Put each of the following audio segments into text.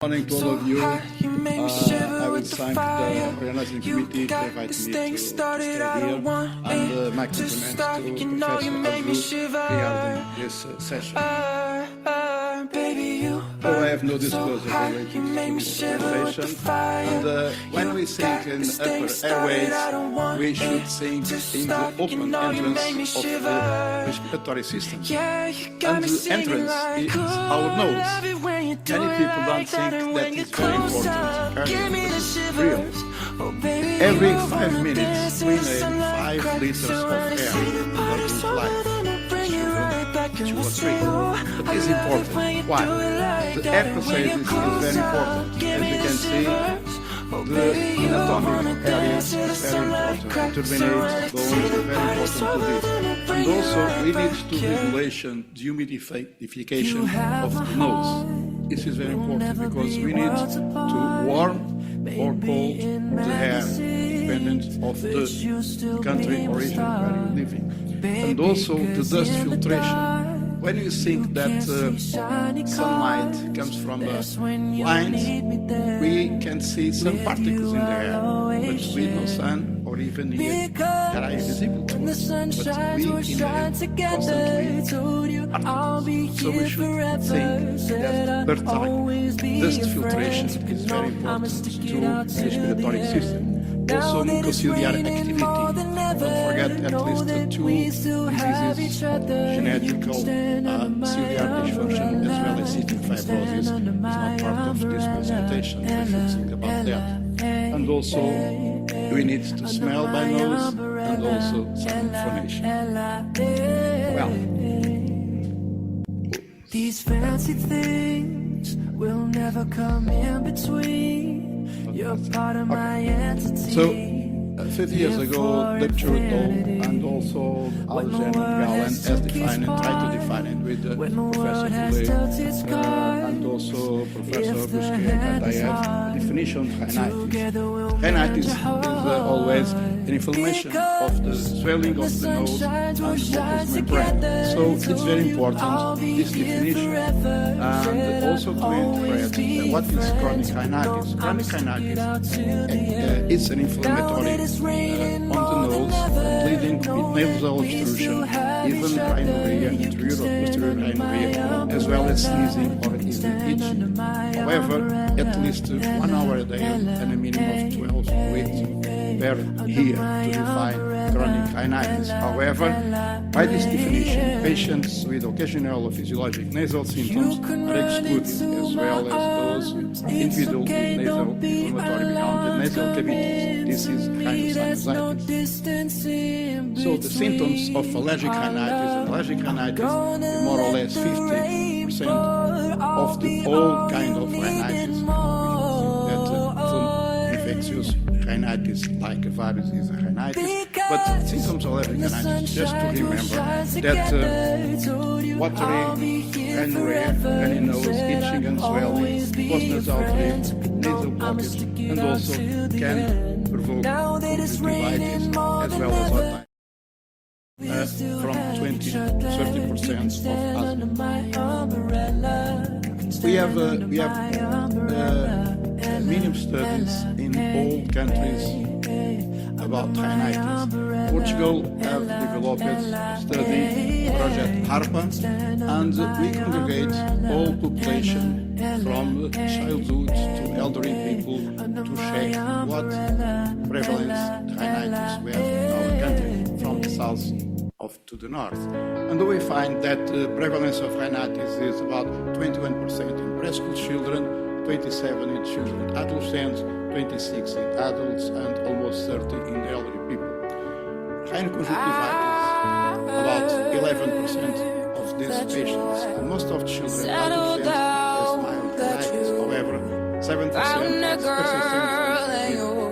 Morning to all of you. I will thank the organizing committee to invite me to stay here, and my compliments to Professor Arzu regarding this session. I have no disclosure relating to this presentation, and when we think in upper airways, we should think in the open entrance of the respiratory system. And the entrance is our nose. Many people don't think that is very important. This is real. Every 5 minutes we need 5 liters of air for life. 2 or 3. But it's important. Why? The air passage is very important. As you can see, the atomic area is very important. The turbinates, bones are very important to this. And also we need to regulation the humidification of the nose. This is very important because we need to warm or cold the air dependent of the country origin where you're living. And also the dust filtration. When you think that sunlight comes from the lines, we can see some particles in the air, but with no sun or even here, they are invisible to us. But we inhale constantly particles. So we should think that per time, dust filtration is very important to the respiratory system. Also mucociliar activity. Don't forget at least 2 diseases, genetical ciliary dysfunction as well as cystic fibrosis is not part of this presentation. We should think about that. And also we need to smell by nose and also some phonation. Well, these fancy things will never come in between. You're part of my entity. So, 50 years ago, Giorgio and also Arzu and Milan has defined and tried to define it with Professor Nunes and also Professor Busquet and I have the definition of rhinitis. Rhinitis is always an inflammation of the swelling of the nose and the mucous membrane. So it's very important, this definition, and also to interpret what is chronic rhinitis. Chronic rhinitis is an inflammatory on the nose, bleeding with nasal obstruction, even rhinorrhea, anterior or posterior rhinorrhea, as well as sneezing or even itching. However, at least 1 hour a day and a minimum of 12 weeks per year to define chronic rhinitis. However, by this definition, patients with occasional or physiologic nasal symptoms are excluded, as well as those individuals with nasal inflammatory beyond the nasal cavities. This is rhinosinusitis. So the symptoms of allergic rhinitis is more or less 50% of the whole kind of rhinitis. That infectious rhinitis like virus is a rhinitis, but symptoms of allergic rhinitis, just to remember that watery, rhinorrhea, runny nose, itching and swelling, postnasal drip, nasal blockage, and also can provoke conjunctivitis as well as other from 20 to 30% of asthma. We have medium studies in all countries about rhinitis. Portugal have developed a study, Project HARPA, and we congregate all population from childhood to elderly people to check what prevalence rhinitis we have in our country from the south to the north. And we find that the prevalence of rhinitis is about 21% in preschool children, 27% in children, adolescents, 26% in adults, and almost 30% in elderly people. Rhinoconjunctivitis, about 11% of these patients, and most of children, adolescents, has mild rhinitis. However, 7% has persistent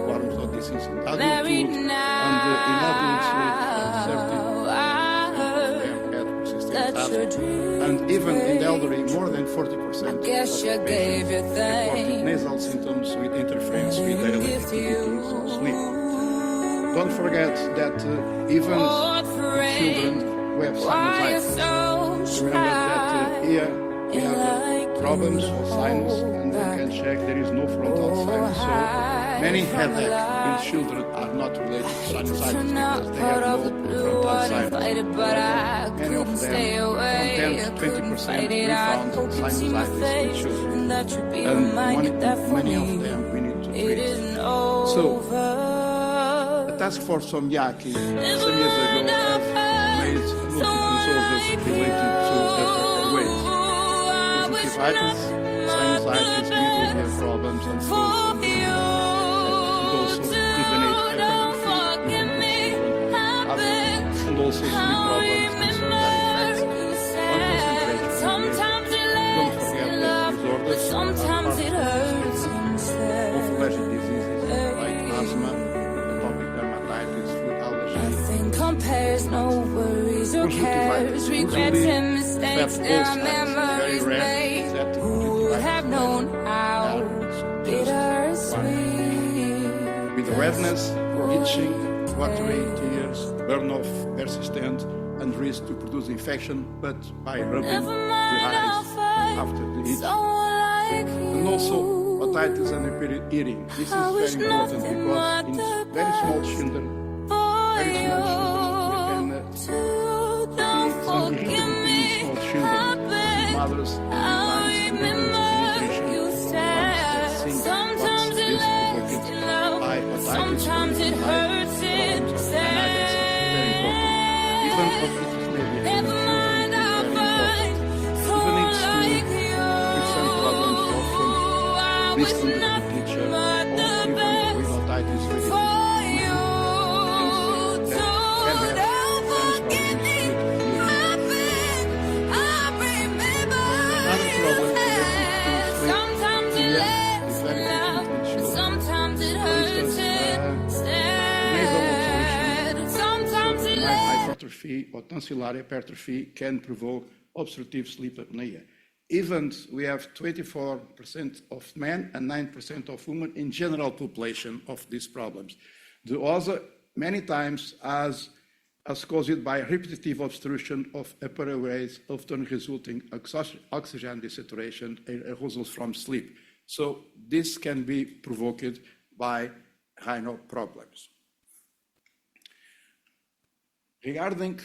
forms of disease in adulthood, and in adults with 30%. And even in the elderly, more than 40% of patients reported nasal symptoms with interference with daily activities or sleep. Don't forget that even children who have sinusitis, remember that here we have problems or sinus, and we can check there is no frontal sinus. So many headache in children are not related to sinusitis because they have no frontal sinus. Many of them, from 10 to 20%, we found sinusitis in children, and many of them we need to treat. So, a task force from Yaki some years ago have made multiple sources related to airways. Conjunctivitis, sinusitis, middle ear problems, and also divinate hypertrophy, and also sleep problems and certain effects on concentration. Don't forget that disorders are part of allergic diseases like asthma, atopic dermatitis, food allergy. Compares no worries or cares, regrets and mistakes that our memories made. Who would have known how bittersweet? With redness, itching, watery tears, burn off, persistent, and risk to produce infection, but by rubbing the eyes after the itching. And also otitis and earring. This is very important because in very small children, we can some irritability in small children, mothers, sometimes it hurts inside. Never mind, I'll find someone like you. I was nothing but the best for you. So don't forget me. I remember you said sometimes it lasts love, sometimes it hurts instead. Sometimes it lasts. Hypertrophy or tonsillar hypertrophy can provoke obstructive sleep apnea. Even we have 24% of men and 9% of women in general population of these problems. The other many times as caused by repetitive obstruction of upper airways, often resulting oxygen desaturation and arousals from sleep. So this can be provoked by rhino problems. Regarding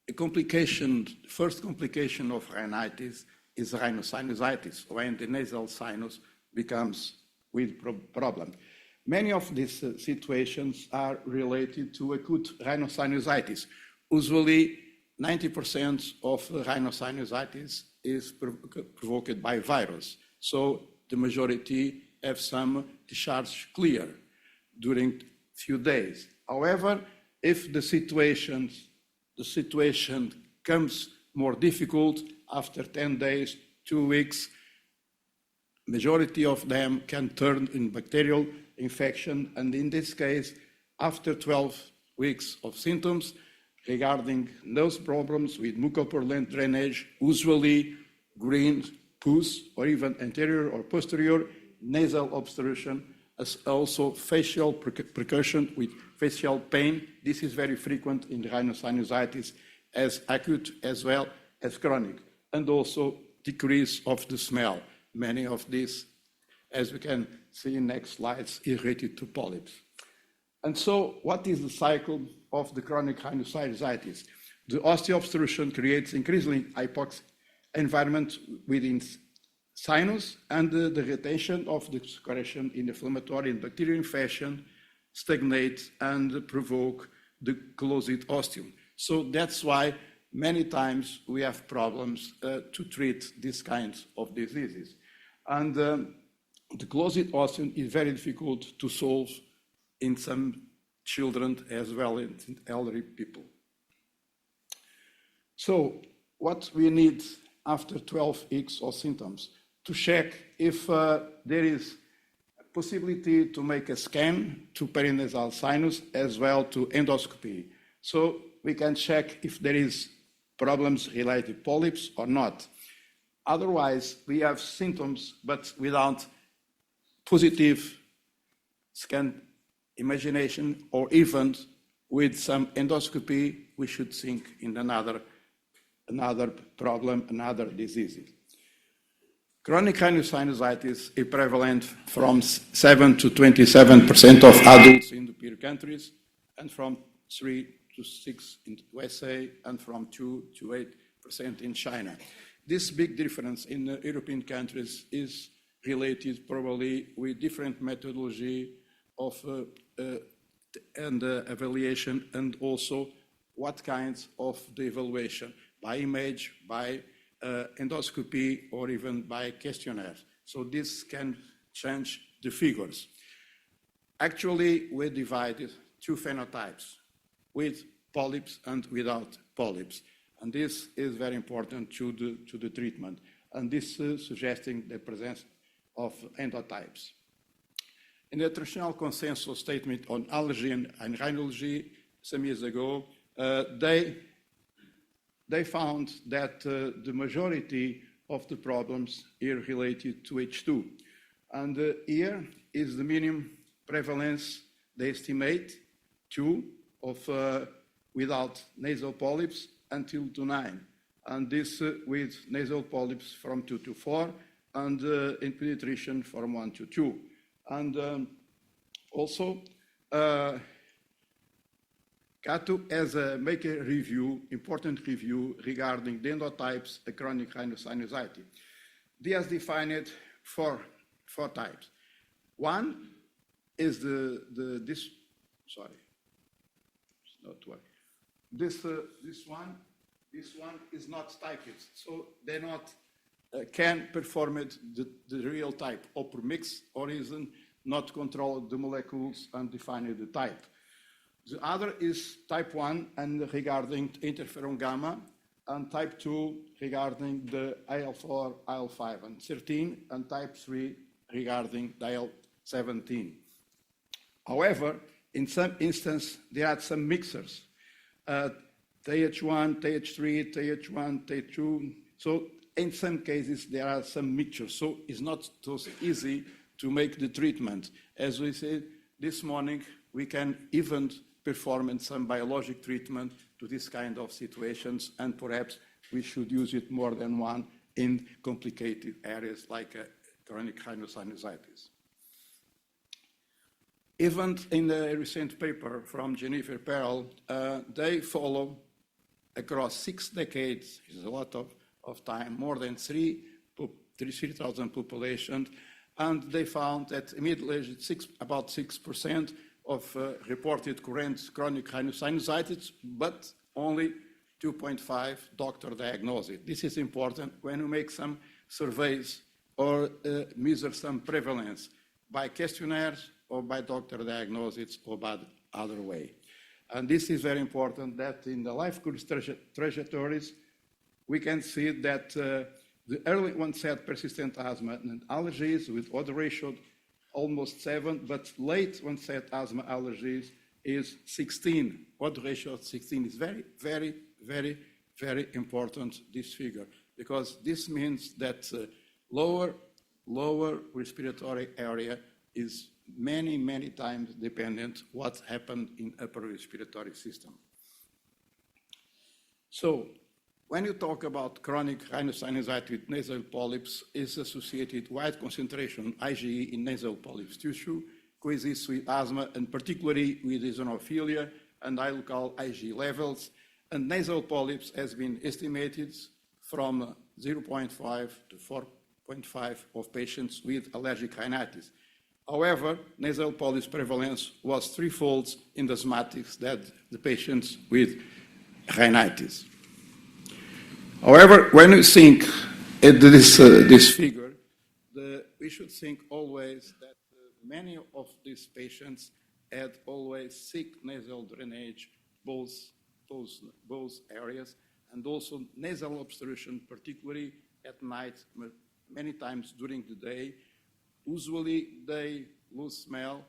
a complication, first complication of rhinitis is rhinosinusitis, when the nasal sinus becomes with problem. Many of these situations are related to acute rhinosinusitis. Usually 90% of rhinosinusitis is provoked by virus. So the majority have some discharge clear during few days. However, if the situation comes more difficult after 10 days, 2 weeks, majority of them can turn in bacterial infection, and in this case, after 12 weeks of symptoms regarding nose problems with mucopurulent drainage, usually green pus or even anterior or posterior nasal obstruction, as also facial percussion with facial pain. This is very frequent in the rhinosinusitis as acute as well as chronic, and also decrease of the smell. Many of these, as we can see in next slides, is related to polyps. And so what is the cycle of the chronic rhinosinusitis? The osteoobstruction creates increasingly hypoxic environment within sinus, and the retention of the secretion in inflammatory and bacterial infection stagnate and provoke the closed ostium. So that's why many times we have problems to treat these kinds of diseases. And the closed ostium is very difficult to solve in some children as well as in elderly people. So what we need after 12 weeks of symptoms to check if there is a possibility to make a scan to perinasal sinus as well to endoscopy. So we can check if there is problems related to polyps or not. Otherwise, we have symptoms, but without positive scan imagination, or even with some endoscopy, we should think in another problem, another disease. Chronic rhinosinusitis is prevalent from 7 to 27% of adults in the peer countries, and from 3 to 6 in the USA, and from 2 to 8% in China. This big difference in the European countries is related probably with different methodology of evaluation, and also what kinds of the evaluation, by image, by endoscopy, or even by questionnaires. So this can change the figures. Actually, we divided two phenotypes, with polyps and without polyps. And this is very important to the treatment. And this is suggesting the presence of endotypes. In the international consensus statement on allergy and rhinology some years ago, they found that the majority of the problems are related to H2. And here is the minimum prevalence they estimate, 2 of without nasal polyps until to 9. And this with nasal polyps from 2 to 4, and in pediatrician from 1 to 2. And also, Cato has make a review, important review, regarding the endotypes of chronic rhinosinusitis. They has defined four types. One is this one is not typed, so they not can perform it the real type, or per mix, or isn't not control the molecules and define the type. The other is type 1 and regarding interferon gamma, and type 2 regarding the IL-4, IL-5 and 13, and type 3 regarding the IL-17. However, in some instances, there are some mixers, TH1, TH3, TH1, TH2. So in some cases, there are some mixtures. So it's not so easy to make the treatment. As we said this morning, we can even perform some biologic treatment to this kind of situations, and perhaps we should use it more than one in complicated areas like chronic rhinosinusitis. Even in a recent paper from Jennifer Perel, they follow across 6 decades, is a lot of time, more than 3,000 populations, and they found that middle age, about 6% of reported current chronic rhinosinusitis, but only 2.5 doctor diagnosis. This is important when we make some surveys or measure some prevalence by questionnaires or by doctor diagnosis or by other way. And this is very important that in the life course trajectories, we can see that the early onset persistent asthma and allergies with odor ratio almost 7, but late onset asthma allergies is 16. Odor ratio of 16 is very, very, very, very important, this figure, because this means that lower respiratory area is many, many times dependent what happened in upper respiratory system. So when you talk about chronic rhinosinusitis with nasal polyps, is associated wide concentration IgE in nasal polyps tissue, coexists with asthma, and particularly with eosinophilia and high local IgE levels. And nasal polyps has been estimated from 0.5 to 4.5 of patients with allergic rhinitis. However, nasal polyps prevalence was threefold in the asthmatics than the patients with rhinitis. However, when we think at this figure, we should think always that many of these patients had always thick nasal drainage, both areas, and also nasal obstruction, particularly at night, many times during the day. Usually they lose smell,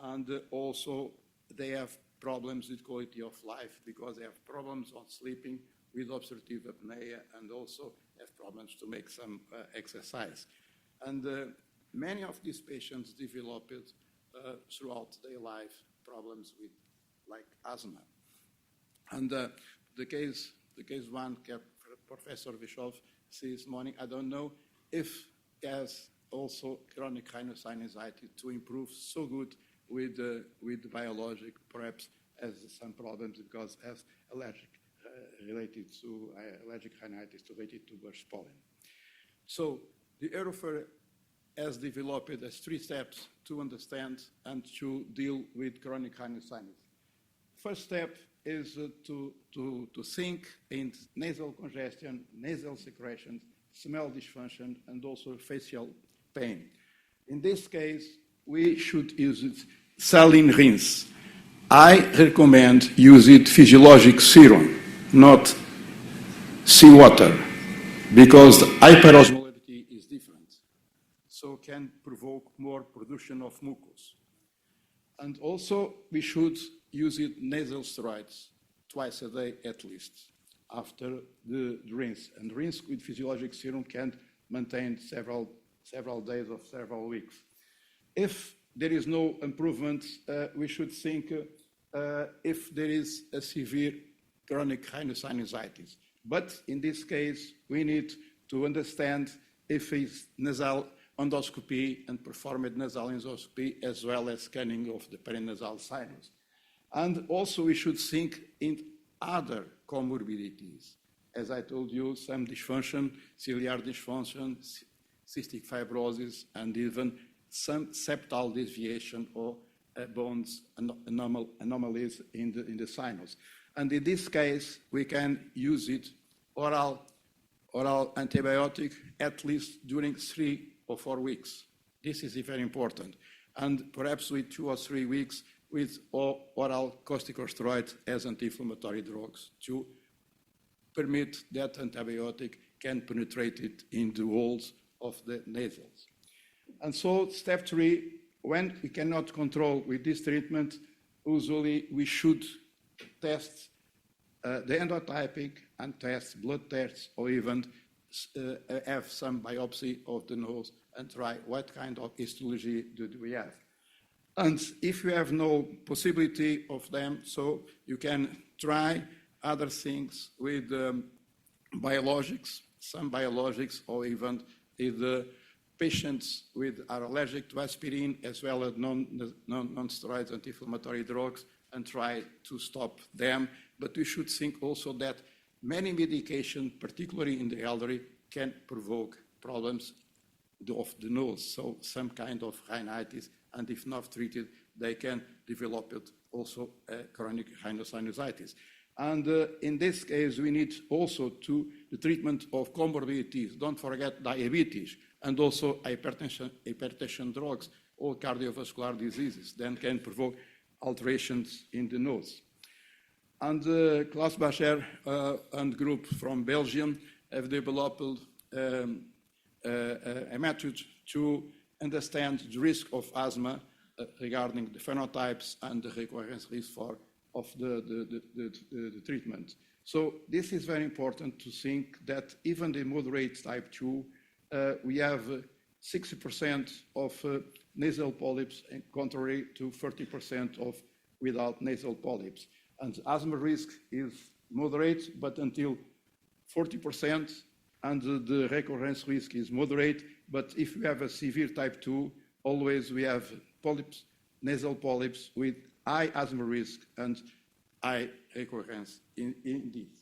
and also they have problems with quality of life because they have problems on sleeping with obstructive apnea, and also have problems to make some exercise. And many of these patients developed throughout their life problems with like asthma. And the case one, Professor Bischoff said this morning, I don't know if has also chronic rhinosinusitis to improve so good with the biologic, perhaps has some problems because has allergic related to allergic rhinitis related to burst pollen. So the AIRWAYS has developed as 3 steps to understand and to deal with chronic rhinosinusitis. First step is to think in nasal congestion, nasal secretions, smell dysfunction, and also facial pain. In this case, we should use it saline rinse. I recommend use it physiologic serum, not seawater, because the hyperosmolarity is different, so can provoke more production of mucus. And also, we should use it nasal steroids twice a day at least after the rinse. And rinse with physiologic serum can maintain several days or several weeks. If there is no improvement, we should think if there is a severe chronic rhinosinusitis. But in this case, we need to understand if it's nasal endoscopy and performed nasal endoscopy as well as scanning of the paranasal sinus. And also we should think in other comorbidities. As I told you, some dysfunction, ciliary dysfunction, cystic fibrosis, and even some septal deviation or bones anomalies in the sinus. And in this case, we can use it oral antibiotic at least during 3 or 4 weeks. This is very important. And perhaps with 2 or 3 weeks with oral corticosteroids as anti-inflammatory drugs to permit that antibiotic can penetrate it in the walls of the nasals. And so step 3, when we cannot control with this treatment, usually we should test the endotyping and test blood tests or even have some biopsy of the nose and try what kind of histology do we have. And if you have no possibility of them, so you can try other things with biologics, some biologics, or even if the patients are allergic to aspirin as well as non-steroid anti-inflammatory drugs and try to stop them. But we should think also that many medications, particularly in the elderly, can provoke problems of the nose, so some kind of rhinitis, and if not treated, they can develop it also chronic rhinosinusitis. And in this case, we need also the treatment of comorbidities. Don't forget diabetes and also hypertension drugs or cardiovascular diseases then can provoke alterations in the nose. And Klaus Bacher and group from Belgium have developed a method to understand the risk of asthma regarding the phenotypes and the recurrence risk of the treatment. So this is very important to think that even the moderate type 2, we have 60% of nasal polyps, contrary to 30% of without nasal polyps. And asthma risk is moderate, but until 40%, and the recurrence risk is moderate. But if we have a severe type 2, always we have polyps, nasal polyps with high asthma risk and high recurrence in these.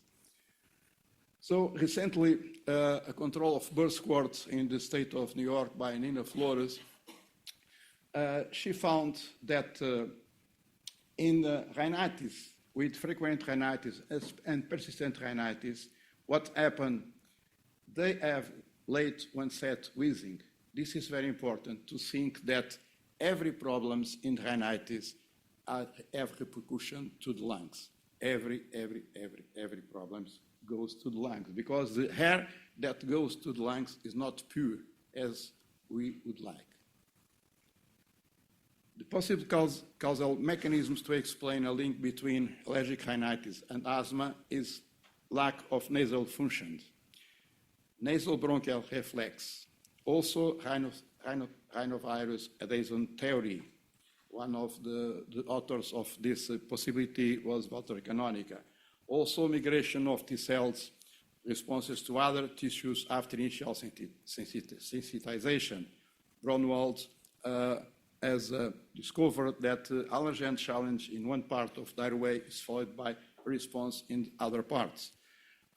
So recently, a control of birth squads in the state of New York by Nina Flores, she found that in rhinitis, with frequent rhinitis and persistent rhinitis, what happened, they have late onset wheezing. This is very important to think that every problems in rhinitis have repercussion to the lungs. Every problems goes to the lungs because the air that goes to the lungs is not pure as we would like. The possible causal mechanisms to explain a link between allergic rhinitis and asthma is lack of nasal functions, nasal bronchial reflex, also rhinovirus adhesion theory. One of the authors of this possibility was Dr. Canonica. Also migration of T cells responses to other tissues after initial sensitization. Braunwald has discovered that allergen challenge in one part of the airway is followed by a response in other parts.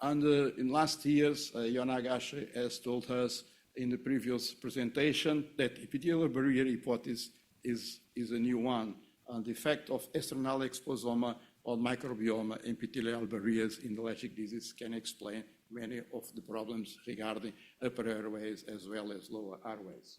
And in last years, Yorgancıoğlu has told us in the previous presentation that epithelial barrier hypothesis is a new one, and the effect of external exposoma on microbiome epithelial barriers in allergic disease can explain many of the problems regarding upper airways as well as lower airways.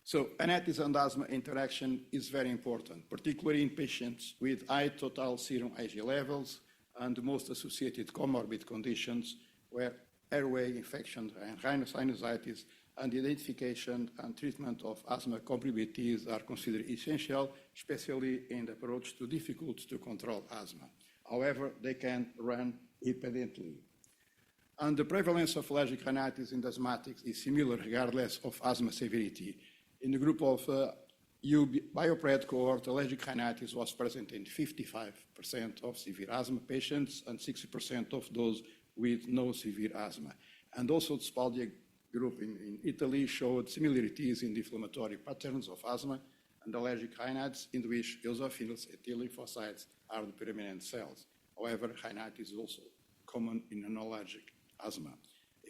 So rhinitis and asthma interaction is very important, particularly in patients with high total serum Ig levels and the most associated comorbid conditions where airway infection and rhinosinusitis and identification and treatment of asthma comorbidities are considered essential, especially in the approach to difficult to control asthma. However, they can run independently. And the prevalence of allergic rhinitis in asthmatics is similar regardless of asthma severity. In the group of biopred cohort, allergic rhinitis was present in 55% of severe asthma patients and 60% of those with no severe asthma. And also the Spaldia group in Italy showed similarities in the inflammatory patterns of asthma and allergic rhinitis in which eosinophils and T lymphocytes are the predominant cells. However, rhinitis is also common in non-allergic asthma.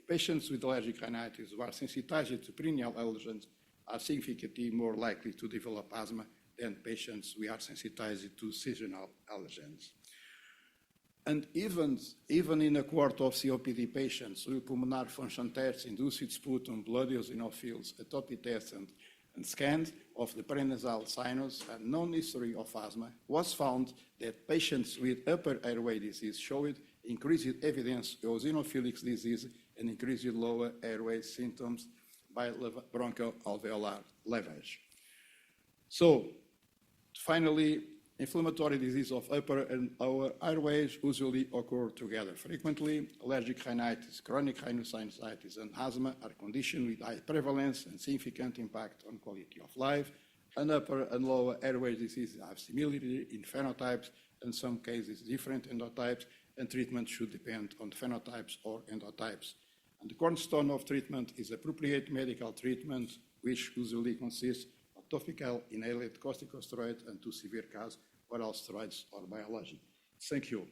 Patients with allergic rhinitis who are sensitized to perennial allergens are significantly more likely to develop asthma than patients who are sensitized to seasonal allergens. And even in a cohort of COPD patients with pulmonary function tests, induced sputum, blood eosinophils, atopy tests, and scans of the paranasal sinus and known history of asthma, was found that patients with upper airway disease showed increased evidence of eosinophilic disease and increased lower airway symptoms by bronchoalveolar lavage. So, finally, inflammatory disease of upper and lower airways usually occur together frequently. Allergic rhinitis, chronic rhinosinusitis, and asthma are conditions with high prevalence and significant impact on quality of life. And upper and lower airway diseases have similarity in phenotypes, in some cases different endotypes, and treatment should depend on phenotypes or endotypes. And the cornerstone of treatment is appropriate medical treatment, which usually consists of topical inhaled corticosteroid and, to severe cases, oral steroids or biologic. Thank you.